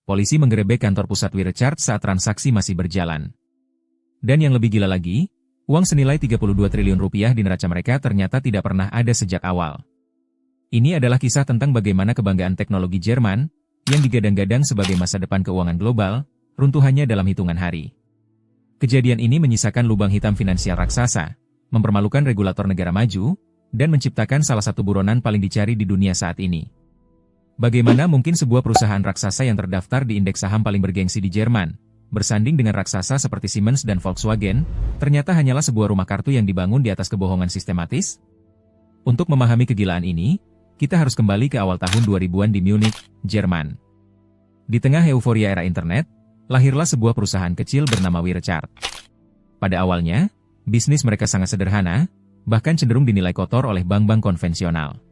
Polisi menggerebek kantor pusat Wirecard saat transaksi masih berjalan. Dan yang lebih gila lagi, uang senilai 32 triliun rupiah di neraca mereka ternyata tidak pernah ada sejak awal. Ini adalah kisah tentang bagaimana kebanggaan teknologi Jerman, yang digadang-gadang sebagai masa depan keuangan global, runtuhannya dalam hitungan hari. Kejadian ini menyisakan lubang hitam finansial raksasa, mempermalukan regulator negara maju, dan menciptakan salah satu buronan paling dicari di dunia saat ini. Bagaimana mungkin sebuah perusahaan raksasa yang terdaftar di indeks saham paling bergengsi di Jerman, bersanding dengan raksasa seperti Siemens dan Volkswagen, ternyata hanyalah sebuah rumah kartu yang dibangun di atas kebohongan sistematis? Untuk memahami kegilaan ini, kita harus kembali ke awal tahun 2000-an di Munich, Jerman. Di tengah euforia era internet, lahirlah sebuah perusahaan kecil bernama Wirecard. Pada awalnya, bisnis mereka sangat sederhana, bahkan cenderung dinilai kotor oleh bank-bank konvensional.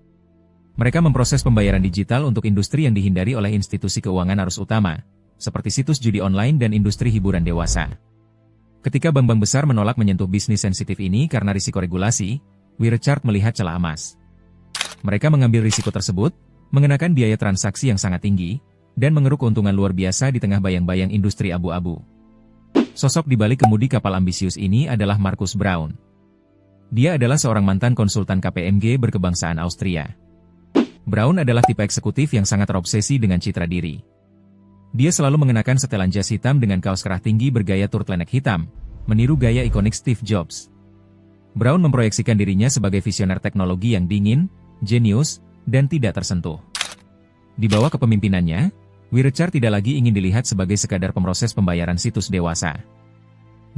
Mereka memproses pembayaran digital untuk industri yang dihindari oleh institusi keuangan arus utama, seperti situs judi online dan industri hiburan dewasa. Ketika bank-bank besar menolak menyentuh bisnis sensitif ini karena risiko regulasi, Wirecard melihat celah emas. Mereka mengambil risiko tersebut, mengenakan biaya transaksi yang sangat tinggi, dan mengeruk keuntungan luar biasa di tengah bayang-bayang industri abu-abu. Sosok di balik kemudi kapal ambisius ini adalah Markus Braun. Dia adalah seorang mantan konsultan KPMG berkebangsaan Austria. Braun adalah tipe eksekutif yang sangat terobsesi dengan citra diri. Dia selalu mengenakan setelan jas hitam dengan kaos kerah tinggi bergaya turtleneck hitam, meniru gaya ikonik Steve Jobs. Braun memproyeksikan dirinya sebagai visioner teknologi yang dingin, jenius, dan tidak tersentuh. Di bawah kepemimpinannya, Wirecard tidak lagi ingin dilihat sebagai sekadar pemroses pembayaran situs dewasa.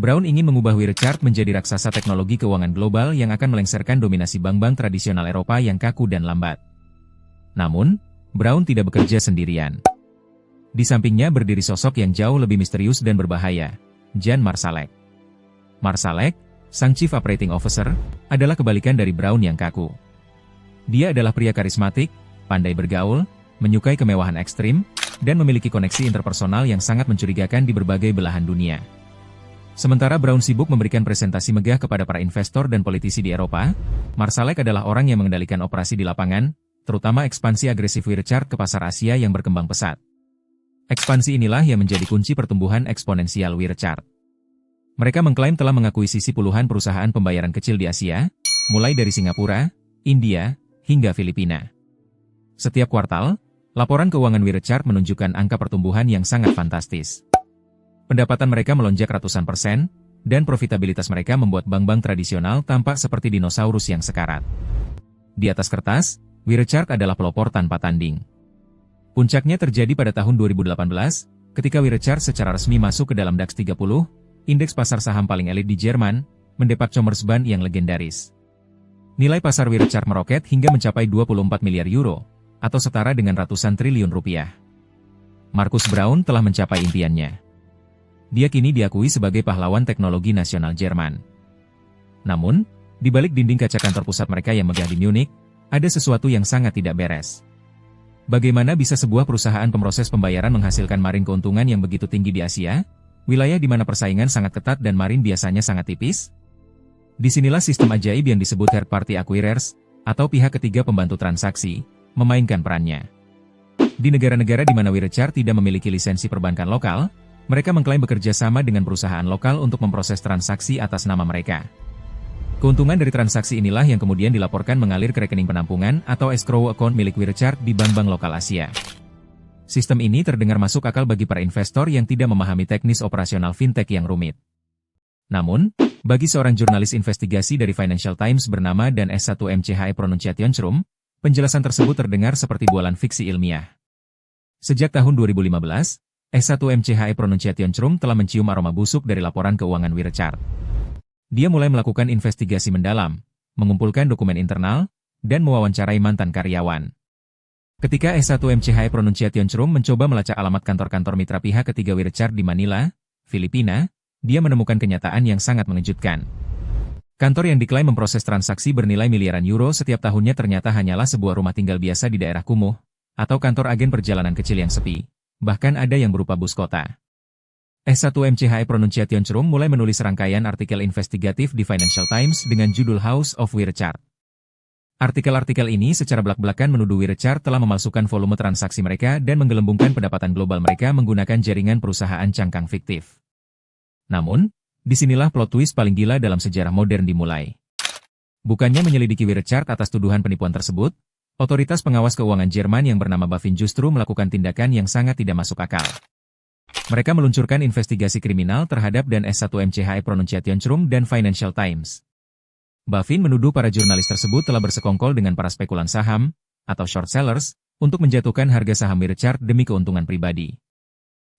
Braun ingin mengubah Wirecard menjadi raksasa teknologi keuangan global yang akan melengsarkan dominasi bank-bank tradisional Eropa yang kaku dan lambat. Namun, Braun tidak bekerja sendirian. Di sampingnya berdiri sosok yang jauh lebih misterius dan berbahaya, Jan Marsalek. Marsalek, sang Chief Operating Officer, adalah kebalikan dari Braun yang kaku. Dia adalah pria karismatik, pandai bergaul, menyukai kemewahan ekstrim, dan memiliki koneksi interpersonal yang sangat mencurigakan di berbagai belahan dunia. Sementara Braun sibuk memberikan presentasi megah kepada para investor dan politisi di Eropa, Marsalek adalah orang yang mengendalikan operasi di lapangan, terutama ekspansi agresif Wirecard ke pasar Asia yang berkembang pesat. Ekspansi inilah yang menjadi kunci pertumbuhan eksponensial Wirecard. Mereka mengklaim telah mengakuisisi puluhan perusahaan pembayaran kecil di Asia, mulai dari Singapura, India, hingga Filipina. Setiap kuartal, laporan keuangan Wirecard menunjukkan angka pertumbuhan yang sangat fantastis. Pendapatan mereka melonjak ratusan persen, dan profitabilitas mereka membuat bank-bank tradisional tampak seperti dinosaurus yang sekarat. Di atas kertas, Wirecard adalah pelopor tanpa tanding. Puncaknya terjadi pada tahun 2018, ketika Wirecard secara resmi masuk ke dalam DAX 30, indeks pasar saham paling elit di Jerman, mendepak Commerzbank yang legendaris. Nilai pasar Wirecard meroket hingga mencapai 24 miliar euro, atau setara dengan ratusan triliun rupiah. Markus Braun telah mencapai impiannya. Dia kini diakui sebagai pahlawan teknologi nasional Jerman. Namun, di balik dinding kaca kantor pusat mereka yang megah di Munich, ada sesuatu yang sangat tidak beres. Bagaimana bisa sebuah perusahaan pemroses pembayaran menghasilkan margin keuntungan yang begitu tinggi di Asia, wilayah di mana persaingan sangat ketat dan margin biasanya sangat tipis? Disinilah sistem ajaib yang disebut third party acquirers, atau pihak ketiga pembantu transaksi, memainkan perannya. Di negara-negara di mana Wirecard tidak memiliki lisensi perbankan lokal, mereka mengklaim bekerja sama dengan perusahaan lokal untuk memproses transaksi atas nama mereka. Keuntungan dari transaksi inilah yang kemudian dilaporkan mengalir ke rekening penampungan atau escrow account milik Wirecard di bank-bank lokal Asia. Sistem ini terdengar masuk akal bagi para investor yang tidak memahami teknis operasional fintech yang rumit. Namun, bagi seorang jurnalis investigasi dari Financial Times bernama Dan S1MCHE Pronunciationsrum, penjelasan tersebut terdengar seperti bualan fiksi ilmiah. Sejak tahun 2015, S1MCHE Pronunciationsrum telah mencium aroma busuk dari laporan keuangan Wirecard. Dia mulai melakukan investigasi mendalam, mengumpulkan dokumen internal, dan mewawancarai mantan karyawan. Ketika S1MCHE Pronunciationsrum mencoba melacak alamat kantor-kantor mitra pihak ketiga Wirecard di Manila, Filipina, dia menemukan kenyataan yang sangat mengejutkan. Kantor yang diklaim memproses transaksi bernilai miliaran euro setiap tahunnya ternyata hanyalah sebuah rumah tinggal biasa di daerah kumuh, atau kantor agen perjalanan kecil yang sepi, bahkan ada yang berupa bus kota. S1MCHE Pronunciationsrum mulai menulis rangkaian artikel investigatif di Financial Times dengan judul House of Wirecard. Artikel-artikel ini secara belak-belakan menuduh Wirecard telah memalsukan volume transaksi mereka dan menggelembungkan pendapatan global mereka menggunakan jaringan perusahaan cangkang fiktif. Namun, disinilah plot twist paling gila dalam sejarah modern dimulai. Bukannya menyelidiki Wirecard atas tuduhan penipuan tersebut, otoritas pengawas keuangan Jerman yang bernama BaFin justru melakukan tindakan yang sangat tidak masuk akal. Mereka meluncurkan investigasi kriminal terhadap dan S1 Pronunciation dan Financial Times. BaFin menuduh para jurnalis tersebut telah bersekongkol dengan para spekulan saham, atau short sellers, untuk menjatuhkan harga saham Wirecard demi keuntungan pribadi.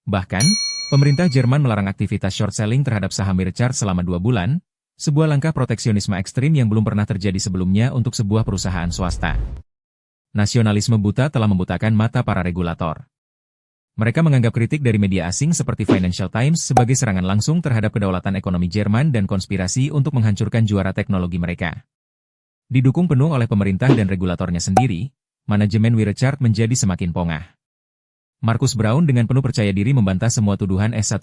Bahkan, pemerintah Jerman melarang aktivitas short selling terhadap saham Wirecard selama 2 bulan, sebuah langkah proteksionisme ekstrim yang belum pernah terjadi sebelumnya untuk sebuah perusahaan swasta. Nasionalisme buta telah membutakan mata para regulator. Mereka menganggap kritik dari media asing seperti Financial Times sebagai serangan langsung terhadap kedaulatan ekonomi Jerman dan konspirasi untuk menghancurkan juara teknologi mereka. Didukung penuh oleh pemerintah dan regulatornya sendiri, manajemen Wirecard menjadi semakin pongah. Markus Braun dengan penuh percaya diri membantah semua tuduhan S1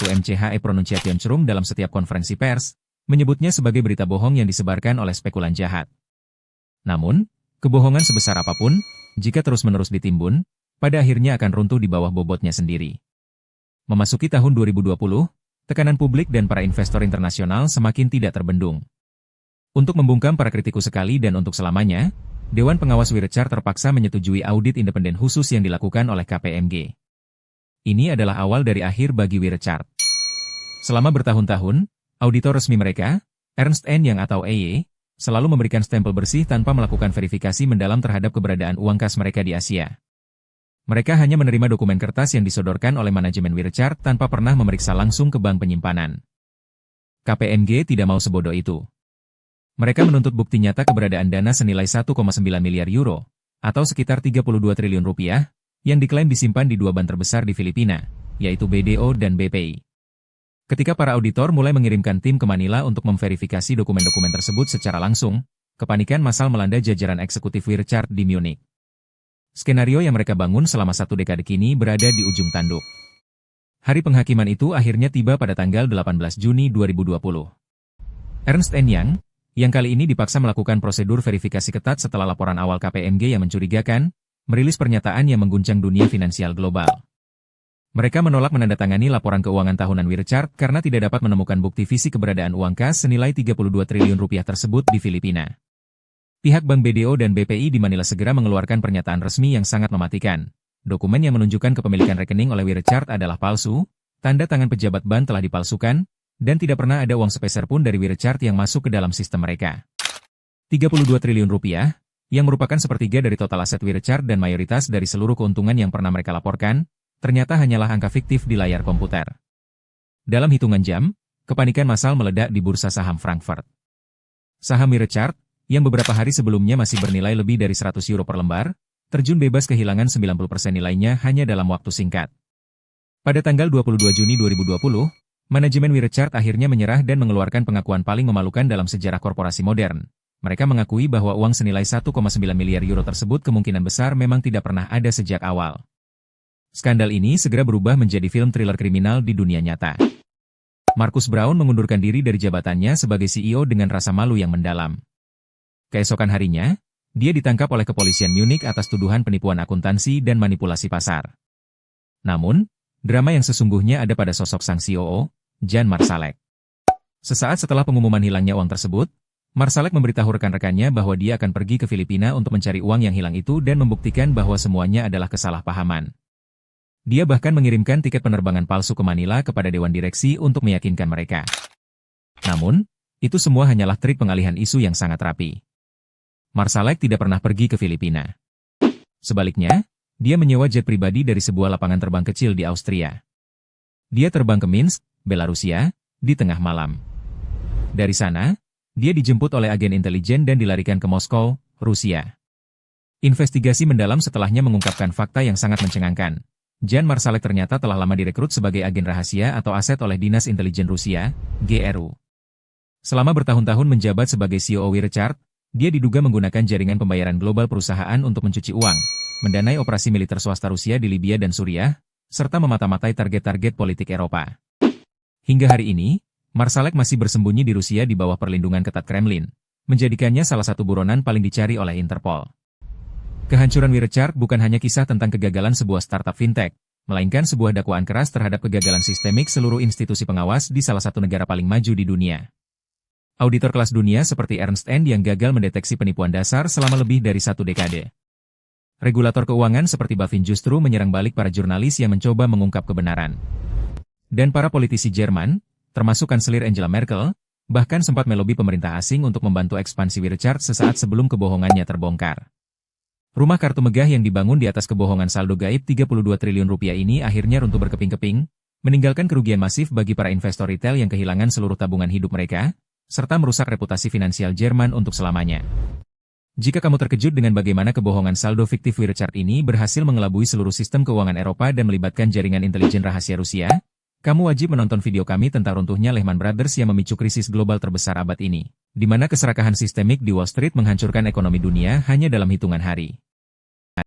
Pronunciation dalam setiap konferensi pers, menyebutnya sebagai berita bohong yang disebarkan oleh spekulan jahat. Namun, kebohongan sebesar apapun, jika terus-menerus ditimbun, pada akhirnya akan runtuh di bawah bobotnya sendiri. Memasuki tahun 2020, tekanan publik dan para investor internasional semakin tidak terbendung. Untuk membungkam para kritikus sekali dan untuk selamanya, Dewan Pengawas Wirecard terpaksa menyetujui audit independen khusus yang dilakukan oleh KPMG. Ini adalah awal dari akhir bagi Wirecard. Selama bertahun-tahun, auditor resmi mereka, Ernst & Young atau EY, selalu memberikan stempel bersih tanpa melakukan verifikasi mendalam terhadap keberadaan uang kas mereka di Asia. Mereka hanya menerima dokumen kertas yang disodorkan oleh manajemen Wirecard tanpa pernah memeriksa langsung ke bank penyimpanan. KPMG tidak mau sebodoh itu. Mereka menuntut bukti nyata keberadaan dana senilai 1,9 miliar euro, atau sekitar 32 triliun rupiah, yang diklaim disimpan di 2 bank terbesar di Filipina, yaitu BDO dan BPI. Ketika para auditor mulai mengirimkan tim ke Manila untuk memverifikasi dokumen-dokumen tersebut secara langsung, kepanikan massal melanda jajaran eksekutif Wirecard di Munich. Skenario yang mereka bangun selama 1 dekade kini berada di ujung tanduk. Hari penghakiman itu akhirnya tiba pada tanggal 18 Juni 2020. Ernst & Young, yang kali ini dipaksa melakukan prosedur verifikasi ketat setelah laporan awal KPMG yang mencurigakan, merilis pernyataan yang mengguncang dunia finansial global. Mereka menolak menandatangani laporan keuangan tahunan Wirecard karena tidak dapat menemukan bukti fisik keberadaan uang kas senilai 32 triliun rupiah tersebut di Filipina. Pihak Bank BDO dan BPI di Manila segera mengeluarkan pernyataan resmi yang sangat mematikan. Dokumen yang menunjukkan kepemilikan rekening oleh Wirecard adalah palsu, tanda tangan pejabat bank telah dipalsukan, dan tidak pernah ada uang sepeser pun dari Wirecard yang masuk ke dalam sistem mereka. 32 triliun rupiah, yang merupakan sepertiga dari total aset Wirecard dan mayoritas dari seluruh keuntungan yang pernah mereka laporkan, ternyata hanyalah angka fiktif di layar komputer. Dalam hitungan jam, kepanikan massal meledak di bursa saham Frankfurt. Saham Wirecard, yang beberapa hari sebelumnya masih bernilai lebih dari 100 euro per lembar, terjun bebas kehilangan 90% nilainya hanya dalam waktu singkat. Pada tanggal 22 Juni 2020, manajemen Wirecard akhirnya menyerah dan mengeluarkan pengakuan paling memalukan dalam sejarah korporasi modern. Mereka mengakui bahwa uang senilai 1,9 miliar euro tersebut kemungkinan besar memang tidak pernah ada sejak awal. Skandal ini segera berubah menjadi film thriller kriminal di dunia nyata. Markus Braun mengundurkan diri dari jabatannya sebagai CEO dengan rasa malu yang mendalam. Keesokan harinya, dia ditangkap oleh kepolisian Munich atas tuduhan penipuan akuntansi dan manipulasi pasar. Namun, drama yang sesungguhnya ada pada sosok sang COO, Jan Marsalek. Sesaat setelah pengumuman hilangnya uang tersebut, Marsalek memberitahu rekan-rekannya bahwa dia akan pergi ke Filipina untuk mencari uang yang hilang itu dan membuktikan bahwa semuanya adalah kesalahpahaman. Dia bahkan mengirimkan tiket penerbangan palsu ke Manila kepada Dewan Direksi untuk meyakinkan mereka. Namun, itu semua hanyalah trik pengalihan isu yang sangat rapi. Marsalek tidak pernah pergi ke Filipina. Sebaliknya, dia menyewa jet pribadi dari sebuah lapangan terbang kecil di Austria. Dia terbang ke Minsk, Belarusia, di tengah malam. Dari sana, dia dijemput oleh agen intelijen dan dilarikan ke Moskow, Rusia. Investigasi mendalam setelahnya mengungkapkan fakta yang sangat mencengangkan. Jan Marsalek ternyata telah lama direkrut sebagai agen rahasia atau aset oleh Dinas Intelijen Rusia, GRU. Selama bertahun-tahun menjabat sebagai CEO Wirecard, dia diduga menggunakan jaringan pembayaran global perusahaan untuk mencuci uang, mendanai operasi militer swasta Rusia di Libya dan Suriah, serta memata-matai target-target politik Eropa. Hingga hari ini, Marsalek masih bersembunyi di Rusia di bawah perlindungan ketat Kremlin, menjadikannya salah satu buronan paling dicari oleh Interpol. Kehancuran Wirecard bukan hanya kisah tentang kegagalan sebuah startup fintech, melainkan sebuah dakwaan keras terhadap kegagalan sistemik seluruh institusi pengawas di salah satu negara paling maju di dunia. Auditor kelas dunia seperti Ernst & Young gagal mendeteksi penipuan dasar selama lebih dari 1 dekade. Regulator keuangan seperti BaFin justru menyerang balik para jurnalis yang mencoba mengungkap kebenaran. Dan para politisi Jerman, termasuk Kanselir Angela Merkel, bahkan sempat melobi pemerintah asing untuk membantu ekspansi Wirecard sesaat sebelum kebohongannya terbongkar. Rumah kartu megah yang dibangun di atas kebohongan saldo gaib 32 triliun rupiah ini akhirnya runtuh berkeping-keping, meninggalkan kerugian masif bagi para investor retail yang kehilangan seluruh tabungan hidup mereka, serta merusak reputasi finansial Jerman untuk selamanya. Jika kamu terkejut dengan bagaimana kebohongan saldo fiktif Wirecard ini berhasil mengelabui seluruh sistem keuangan Eropa dan melibatkan jaringan intelijen rahasia Rusia, kamu wajib menonton video kami tentang runtuhnya Lehman Brothers yang memicu krisis global terbesar abad ini, di mana keserakahan sistemik di Wall Street menghancurkan ekonomi dunia hanya dalam hitungan hari.